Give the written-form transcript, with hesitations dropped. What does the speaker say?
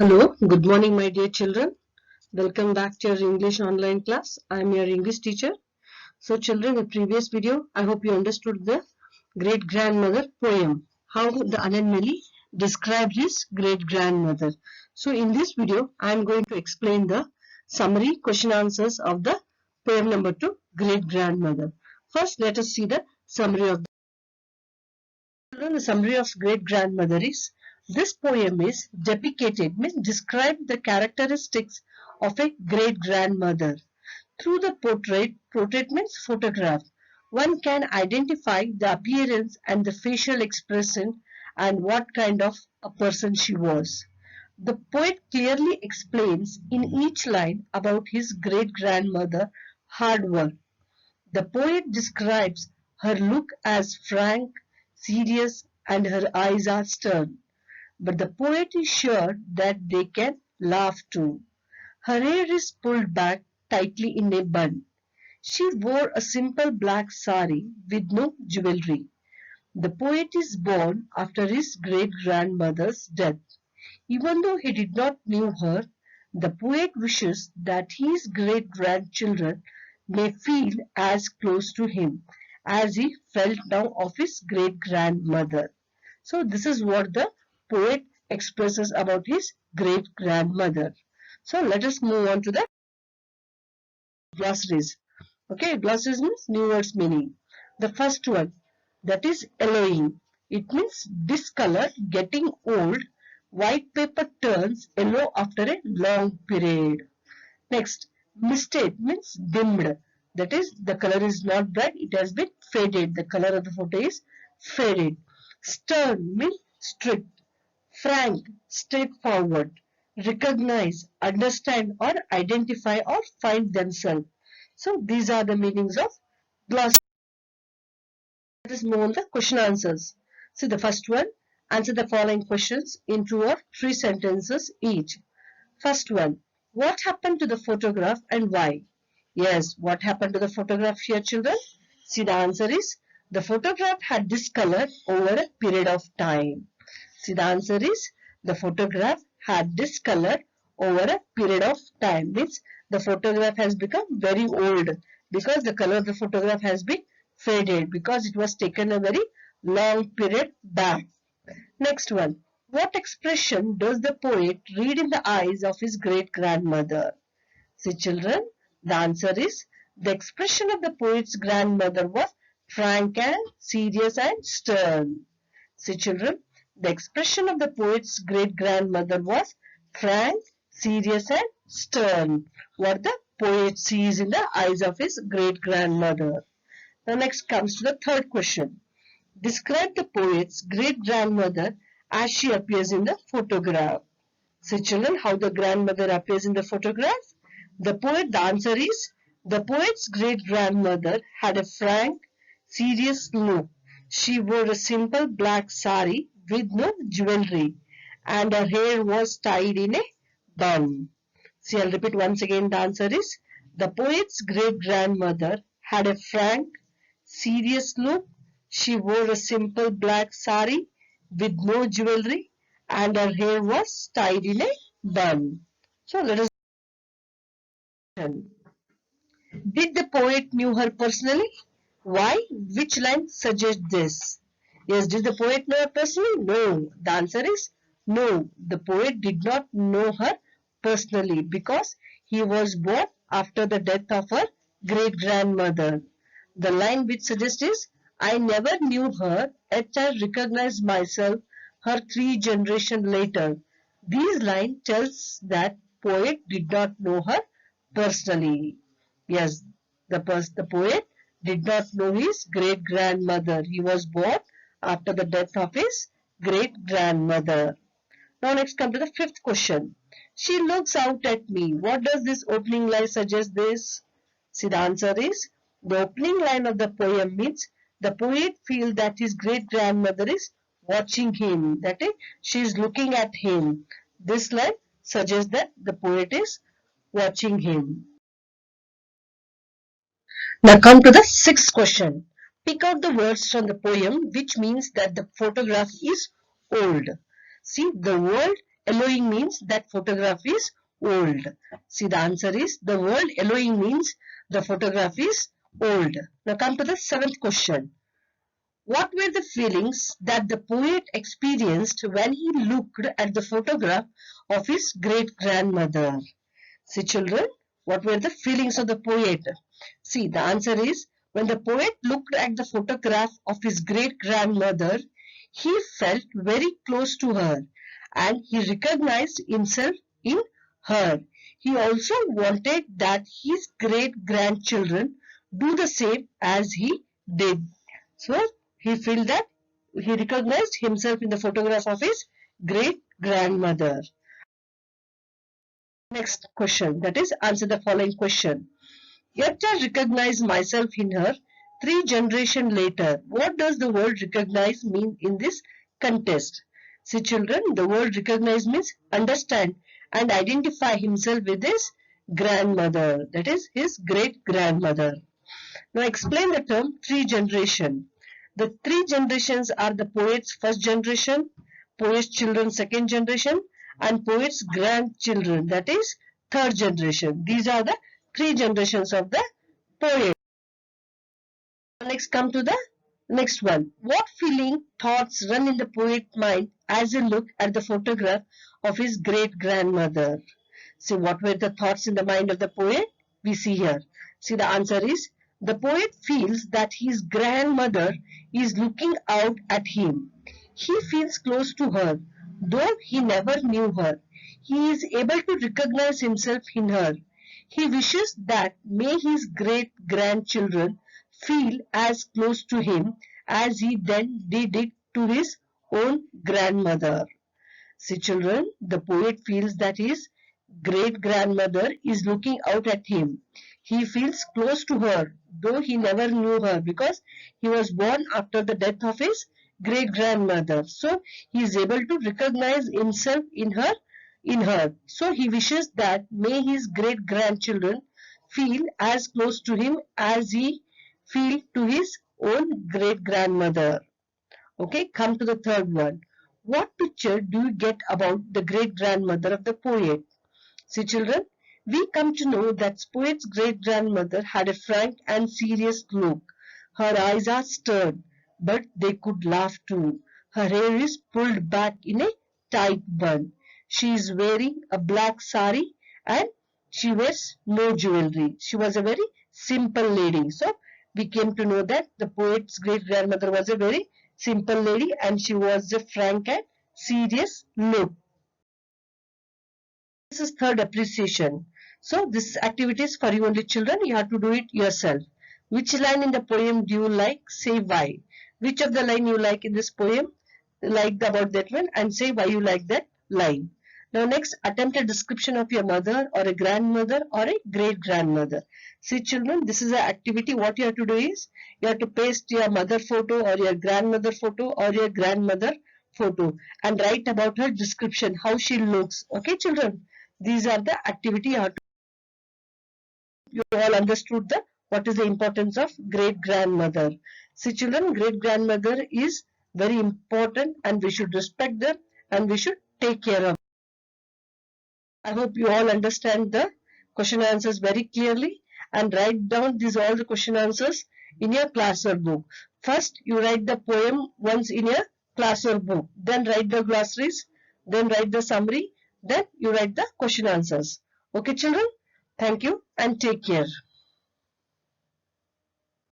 Hello, good morning, my dear children. Welcome back to your English online class. I am your English teacher. So, children, in the previous video, I hope you understood the great grandmother poem, how the Anand described his great grandmother. So, in this video, I am going to explain the summary question answers of the poem number 2, Great Grandmother. First, let us see the summary of the summary of great grandmother is this poem is depicted means describe the characteristics of a great grandmother through the portrait means photograph. One can identify the appearance and the facial expression and what kind of a person she was. The poet clearly explains in each line about his great grandmother hard work. The poet describes her look as frank, serious, and her eyes are stern. But the poet is sure that they can laugh too. Her hair is pulled back tightly in a bun. She wore a simple black sari with no jewelry. The poet is born after his great-grandmother's death. Even though he did not know her, the poet wishes that his great-grandchildren may feel as close to him as he felt now of his great-grandmother. So this is what the poet expresses about his great-grandmother. So let us move on to the glossaries. Okay, glossaries means new words meaning. The first one, that is yellowing. It means discolored, getting old. White paper turns yellow after a long period. Next, misted means dimmed. That is, the color is not bright, it has been faded. The color of the photo is faded. Stern means strict. Frank, straightforward. Recognize, understand or identify or find themselves. So these are the meanings of glossary. Let us move on to question answers. See the first one. Answer the following questions in 2 or 3 sentences each. First one. What happened to the photograph and why? Yes, what happened to the photograph here, children? See, the answer is the photograph had discolored over a period of time. See, the answer is the photograph had discolored over a period of time. Means the photograph has become very old because the color of the photograph has been faded because it was taken a very long period back. Next one. What expression does the poet read in the eyes of his great-grandmother? See, children, the answer is the expression of the poet's grandmother was frank and serious and stern. See, children, the expression of the poet's great-grandmother was frank, serious and stern. What the poet sees in the eyes of his great-grandmother. Now next comes to the third question. Describe the poet's great-grandmother as she appears in the photograph. So children, how the grandmother appears in the photograph? The answer is, the poet's great-grandmother had a frank, serious look. She wore a simple black sari with no jewelry and her hair was tied in a bun. See, I'll repeat once again. The answer is, the poet's great-grandmother had a frank, serious look. She wore a simple black sari with no jewelry and her hair was tied in a bun. So let us listen. Did the poet knew her personally? Why? Which line suggests this? Yes, did the poet know her personally? No. The answer is no. The poet did not know her personally because he was born after the death of her great-grandmother. The line which suggests is, I never knew her, yet I recognized myself her 3 generations later. This line tells that poet did not know her personally. Yes, the poet did not know his great-grandmother. He was born after the death of his great-grandmother. Now next come to the fifth question. She looks out at me. What does this opening line suggest this? See, the answer is, the opening line of the poem means the poet feels that his great-grandmother is watching him. That is, she is looking at him. This line suggests that the poet is watching him. Now come to the sixth question. Pick out the words from the poem which means that the photograph is old. See, the word yellowing means that photograph is old? See, the answer is the word yellowing means the photograph is old. Now come to the seventh question. What were the feelings that the poet experienced when he looked at the photograph of his great-grandmother? See, children, what were the feelings of the poet? See, the answer is when the poet looked at the photograph of his great-grandmother, he felt very close to her and he recognized himself in her. He also wanted that his great-grandchildren do the same as he did. So, he felt that he recognized himself in the photograph of his great-grandmother. Next question, that is, answer the following question. Yet I recognize myself in her 3 generations later. What does the word recognize mean in this context? See, children, the word recognize means understand and identify himself with his grandmother, that is his great-grandmother. Now explain the term 3 generation. The 3 generations are the poet's first generation, poet's children second generation, and poet's grandchildren, that is third generation. These are the 3 generations of the poet. Next, come to the next one. What feeling, thoughts run in the poet's mind as he looked at the photograph of his great-grandmother? See, what were the thoughts in the mind of the poet? We see here. See, the answer is the poet feels that his grandmother is looking out at him. He feels close to her, though he never knew her. He is able to recognize himself in her. He wishes that may his great-grandchildren feel as close to him as he then did to his own grandmother. See, children, the poet feels that his great-grandmother is looking out at him. He feels close to her, though he never knew her because he was born after the death of his great-grandmother. So, he is able to recognize himself in her. So, he wishes that may his great-grandchildren feel as close to him as he feel to his own great-grandmother. Okay, come to the third one. What picture do you get about the great-grandmother of the poet? See, children, we come to know that poet's great-grandmother had a frank and serious look. Her eyes are stern, but they could laugh too. Her hair is pulled back in a tight bun. She is wearing a black sari and she wears no jewelry. She was a very simple lady. So, we came to know that the poet's great-grandmother was a very simple lady and she was a frank and serious look. This is third appreciation. So this activity is for you only, children. You have to do it yourself. Which line in the poem do you like? Say why. Which of the line you like in this poem? Like about that one and say why you like that line. Now next, attempt a description of your mother or a grandmother or a great-grandmother. See, children, this is an activity. What you have to do is, you have to paste your mother photo or your grandmother photo or your grandmother photo and write about her description, how she looks. Okay, children? These are the activity you have to. You all understood what is the importance of great-grandmother. See, children, great-grandmother is very important and we should respect them and we should take care of them. I hope you all understand the question answers very clearly and write down these all the question answers in your classwork book. First, you write the poem once in your classwork book. Then write the glossaries. Then write the summary. Then you write the question answers. Okay, children? Thank you and take care.